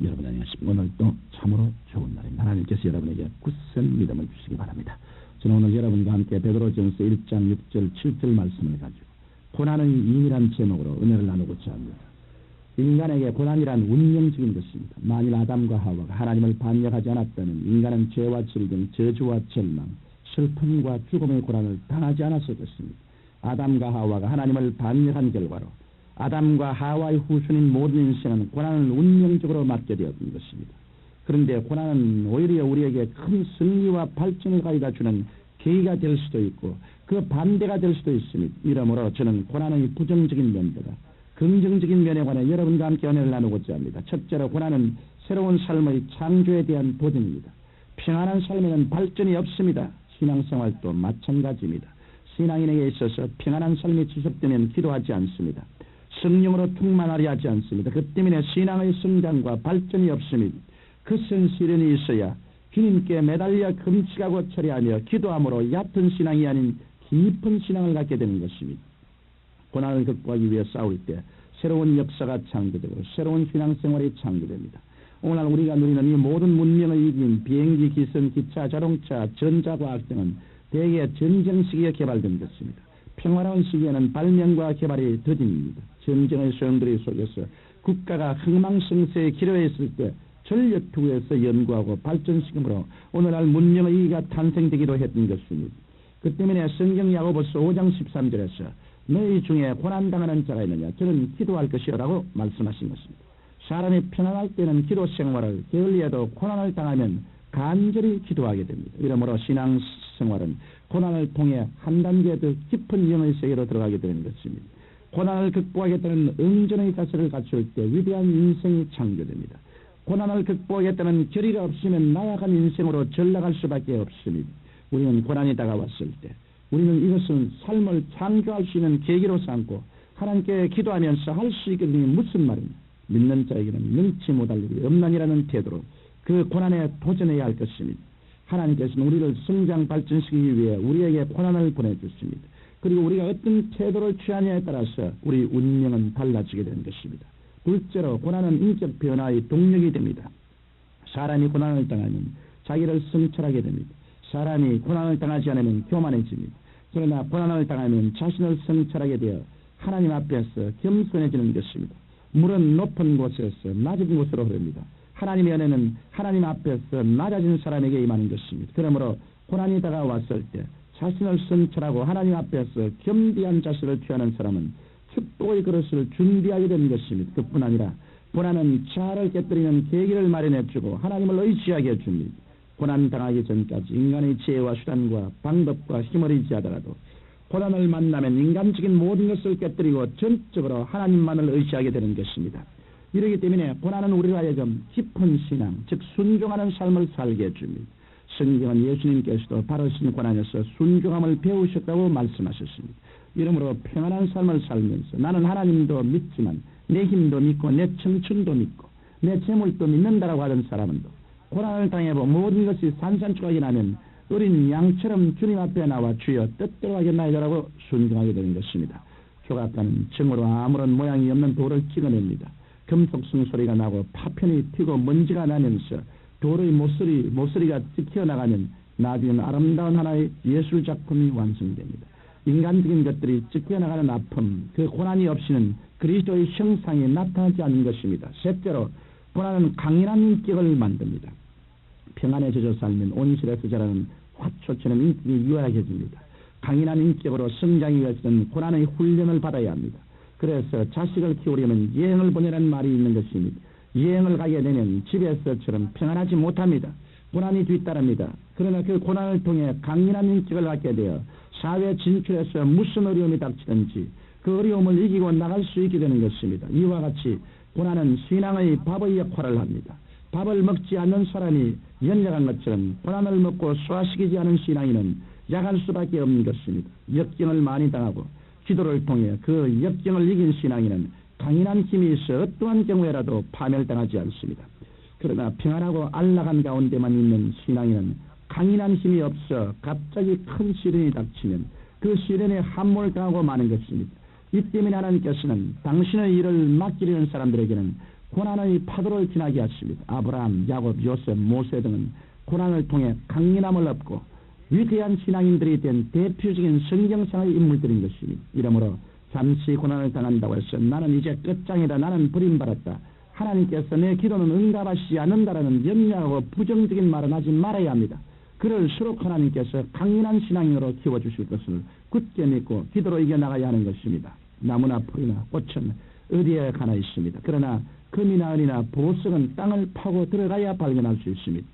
여러분 안녕하십니까. 오늘도 참으로 좋은 날입니다. 하나님께서 여러분에게 굳센 믿음을 주시기 바랍니다. 저는 오늘 여러분과 함께 베드로전서 1장 6절 7절 말씀을 가지고 고난의 인이란 제목으로 은혜를 나누고자 합니다. 인간에게 고난이란 운명적인 것입니다. 만일 아담과 하와가 하나님을 반역하지 않았다면 인간은 죄와 질병, 저주와 절망, 슬픔과 죽음의 고난을 당하지 않았을 것입니다. 아담과 하와가 하나님을 반역한 결과로 아담과 하와의 후손인 모든 인생은 고난을 운명적으로 맞게 되었던 것입니다. 그런데 고난은 오히려 우리에게 큰 승리와 발전을 가져다 주는 계기가 될 수도 있고 그 반대가 될 수도 있습니다. 이러므로 저는 고난의 부정적인 면보다 긍정적인 면에 관해 여러분과 함께 은혜를 나누고자 합니다. 첫째로 고난은 새로운 삶의 창조에 대한 도전입니다. 평안한 삶에는 발전이 없습니다. 신앙생활도 마찬가지입니다. 신앙인에게 있어서 평안한 삶이 지속되면 기도하지 않습니다. 성령으로 충만하려 하지 않습니다. 그 때문에 신앙의 성장과 발전이 없습니다. 그센 시련이 있어야 주님께 매달려 금식하고 철회하며 기도함으로 얕은 신앙이 아닌 깊은 신앙을 갖게 되는 것입니다. 고난을 극복하기 위해 싸울 때 새로운 역사가 창조되고 새로운 신앙생활이 창조됩니다. 오늘 우리가 누리는 이 모든 문명을 이긴 비행기, 기성, 기차, 자동차, 전자과학 등은 대개 전쟁 시기에 개발된 것입니다. 평화로운 시기에는 발명과 개발이 더딘입니다. 전쟁의 소용돌이 속에서 국가가 흥망성쇠에 기로했을 때 전력투구에서 연구하고 발전시킴으로 오늘날 문명의 이기가 탄생되기도 했던 것입니다. 그 때문에 성경 야고보서 5장 13절에서 너희 중에 고난당하는 자가 있느냐 저는 기도할 것이라고 말씀하신 것입니다. 사람이 편안할 때는 기도 생활을 게을리해도 고난을 당하면 간절히 기도하게 됩니다. 이러므로 신앙생활은 고난을 통해 한 단계 더 깊은 영의 세계로 들어가게 되는 것입니다. 고난을 극복하겠다는 응전의 자세를 갖출 때 위대한 인생이 창조됩니다. 고난을 극복하겠다는 결의가 없으면 나약한 인생으로 전락할 수밖에 없습니다. 우리는 고난이 다가왔을 때 우리는 이것은 삶을 창조할 수 있는 계기로 삼고 하나님께 기도하면서 할 수 있게 되는 무슨 말입니까? 믿는 자에게는 능치 못할 일이 없나니라는 태도로 그 고난에 도전해야 할 것입니다. 하나님께서는 우리를 성장 발전시키기 위해 우리에게 고난을 보내주십니다. 그리고 우리가 어떤 태도를 취하냐에 따라서 우리 운명은 달라지게 되는 것입니다. 둘째로 고난은 인격 변화의 동력이 됩니다. 사람이 고난을 당하면 자기를 성찰하게 됩니다. 사람이 고난을 당하지 않으면 교만해집니다. 그러나 고난을 당하면 자신을 성찰하게 되어 하나님 앞에서 겸손해지는 것입니다. 물은 높은 곳에서 낮은 곳으로 흐릅니다. 하나님의 은혜는 하나님 앞에서 낮아진 사람에게 임하는 것입니다. 그러므로 고난이 다가왔을 때 자신을 성찰하고 하나님 앞에서 겸비한 자세를 취하는 사람은 축복의 그릇을 준비하게 되는 것입니다. 그뿐 아니라 고난은 자아를 깨뜨리는 계기를 마련해주고 하나님을 의지하게 해줍니다. 고난 당하기 전까지 인간의 지혜와 수단과 방법과 힘을 의지하더라도 고난을 만나면 인간적인 모든 것을 깨뜨리고 전적으로 하나님만을 의지하게 되는 것입니다. 이러기 때문에 고난은 우리로 하여금 깊은 신앙, 즉 순종하는 삶을 살게 해줍니다. 성경은 예수님께서도 바르신 고난에서 순종함을 배우셨다고 말씀하셨습니다. 이러므로 평안한 삶을 살면서 나는 하나님도 믿지만 내 힘도 믿고 내 청춘도 믿고 내 재물도 믿는다라고 하던 사람은 고난을 당해보 모든 것이 산산조각이 나면 어린 양처럼 주님 앞에 나와 주여 뜻대로 하겠나이다라고 순종하게 되는 것입니다. 조각가는 정으로 아무런 모양이 없는 돌을 찍어냅니다. 금속성 소리가 나고 파편이 튀고 먼지가 나면서 돌의 모서리가 찍혀나가면 나중에는 아름다운 하나의 예술작품이 완성됩니다. 인간적인 것들이 찍혀나가는 아픔, 그 고난이 없이는 그리스도의 형상이 나타나지 않는 것입니다. 셋째로 고난은 강인한 인격을 만듭니다. 평안에 젖어 살면 온실에서 자라는 화초처럼 인격이 유약해집니다. 강인한 인격으로 성장하기 위해서는 고난의 훈련을 받아야 합니다. 그래서 자식을 키우려면 여행을 보내라는 말이 있는 것입니다. 여행을 가게 되면 집에서처럼 평안하지 못합니다. 고난이 뒤따릅니다. 그러나 그 고난을 통해 강인한 인격을 갖게 되어 사회 진출에서 무슨 어려움이 닥치든지 그 어려움을 이기고 나갈 수 있게 되는 것입니다. 이와 같이 고난은 신앙의 밥의 역할을 합니다. 밥을 먹지 않는 사람이 연약한 것처럼 고난을 먹고 소화시키지 않은 신앙인은 약할 수밖에 없는 것입니다. 역경을 많이 당하고 기도를 통해 그 역경을 이긴 신앙인은 강인한 힘이 있어 어떠한 경우에라도 파멸당하지 않습니다. 그러나 평안하고 안락한 가운데만 있는 신앙인은 강인한 힘이 없어 갑자기 큰 시련이 닥치면 그 시련에 함몰 당하고 마는 것입니다. 이 때문에 하나님께서는 당신의 일을 맡기려는 사람들에게는 고난의 파도를 지나게 하십니다. 아브라함, 야곱, 요셉, 모세 등은 고난을 통해 강인함을 얻고 위대한 신앙인들이 된 대표적인 성경상의 인물들인 것입니다. 이러므로 잠시 고난을 당한다고 해서 나는 이제 끝장이다, 나는 버림받았다, 하나님께서 내 기도는 응답하시지 않는다라는 염려하고 부정적인 말은 하지 말아야 합니다. 그럴수록 하나님께서 강인한 신앙인으로 키워주실 것을 굳게 믿고 기도로 이겨나가야 하는 것입니다. 나무나 풀이나 꽃은 어디에 가나 있습니다. 그러나 금이나 은이나 보석은 땅을 파고 들어가야 발견할 수 있습니다.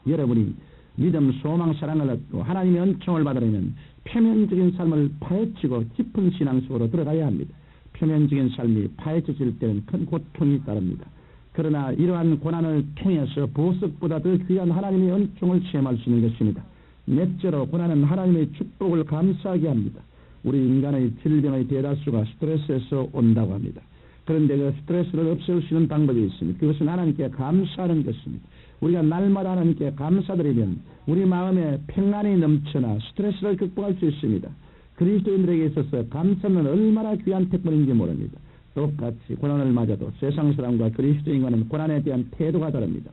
여러분이 믿음, 소망, 사랑을 얻고 하나님의 은총을 받으려면 표면적인 삶을 파헤치고 깊은 신앙 속으로 들어가야 합니다. 표면적인 삶이 파헤쳐질 때는 큰 고통이 따릅니다. 그러나 이러한 고난을 통해서 보석보다 더 귀한 하나님의 은총을 체험할 수 있는 것입니다. 넷째로 고난은 하나님의 축복을 감사하게 합니다. 우리 인간의 질병의 대다수가 스트레스에서 온다고 합니다. 그런데 그 스트레스를 없앨 수 있는 방법이 있습니다. 그것은 하나님께 감사하는 것입니다. 우리가 날마다 하나님께 감사드리면 우리 마음에 평안이 넘쳐나 스트레스를 극복할 수 있습니다. 그리스도인들에게 있어서 감사는 얼마나 귀한 특권인지 모릅니다. 똑같이 고난을 맞아도 세상 사람과 그리스도인과는 고난에 대한 태도가 다릅니다.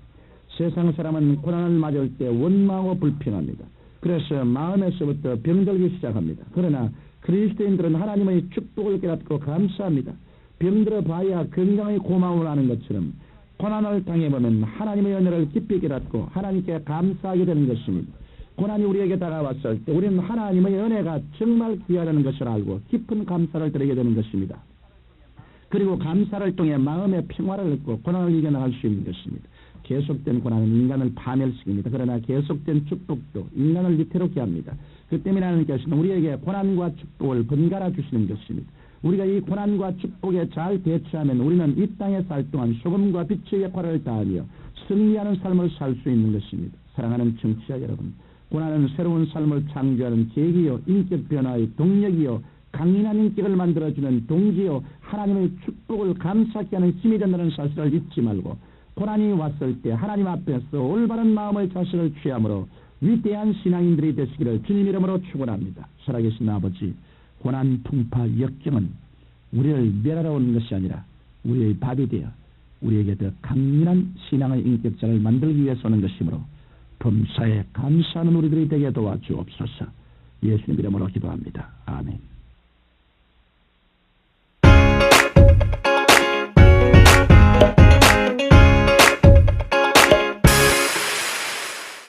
세상 사람은 고난을 맞을 때 원망하고 불평합니다. 그래서 마음에서부터 병들기 시작합니다. 그러나 그리스도인들은 하나님의 축복을 깨닫고 감사합니다. 병들어 봐야 건강의 고마움을 아는 것처럼 고난을 당해보면 하나님의 은혜를 깊이 깨닫고 하나님께 감사하게 되는 것입니다. 고난이 우리에게 다가왔을 때 우리는 하나님의 은혜가 정말 귀하다는 것을 알고 깊은 감사를 드리게 되는 것입니다. 그리고 감사를 통해 마음의 평화를 얻고 고난을 이겨나갈 수 있는 것입니다. 계속된 고난은 인간을 파멸시킵니다. 그러나 계속된 축복도 인간을 위태롭게 합니다. 그 때문에 하나님께서는 우리에게 고난과 축복을 번갈아 주시는 것입니다. 우리가 이 고난과 축복에 잘 대처하면 우리는 이 땅에 살 동안 소금과 빛의 역할을 다하며 승리하는 삶을 살 수 있는 것입니다. 사랑하는 청취자 여러분, 고난은 새로운 삶을 창조하는 계기요, 인격 변화의 동력이요, 강인한 인격을 만들어주는 동기요, 하나님의 축복을 감사케 하는 힘이 된다는 사실을 잊지 말고 고난이 왔을 때 하나님 앞에서 올바른 마음의 자세를 취함으로 위대한 신앙인들이 되시기를 주님 이름으로 축원합니다. 살아계신 아버지, 고난, 풍파, 역경은 우리를 멸하러 오는 것이 아니라 우리의 밥이 되어 우리에게 더 강인한 신앙의 인격자를 만들기 위해서 오는 것이므로 범사에 감사하는 우리들이 되게 도와주옵소서. 예수님 이름으로 기도합니다. 아멘.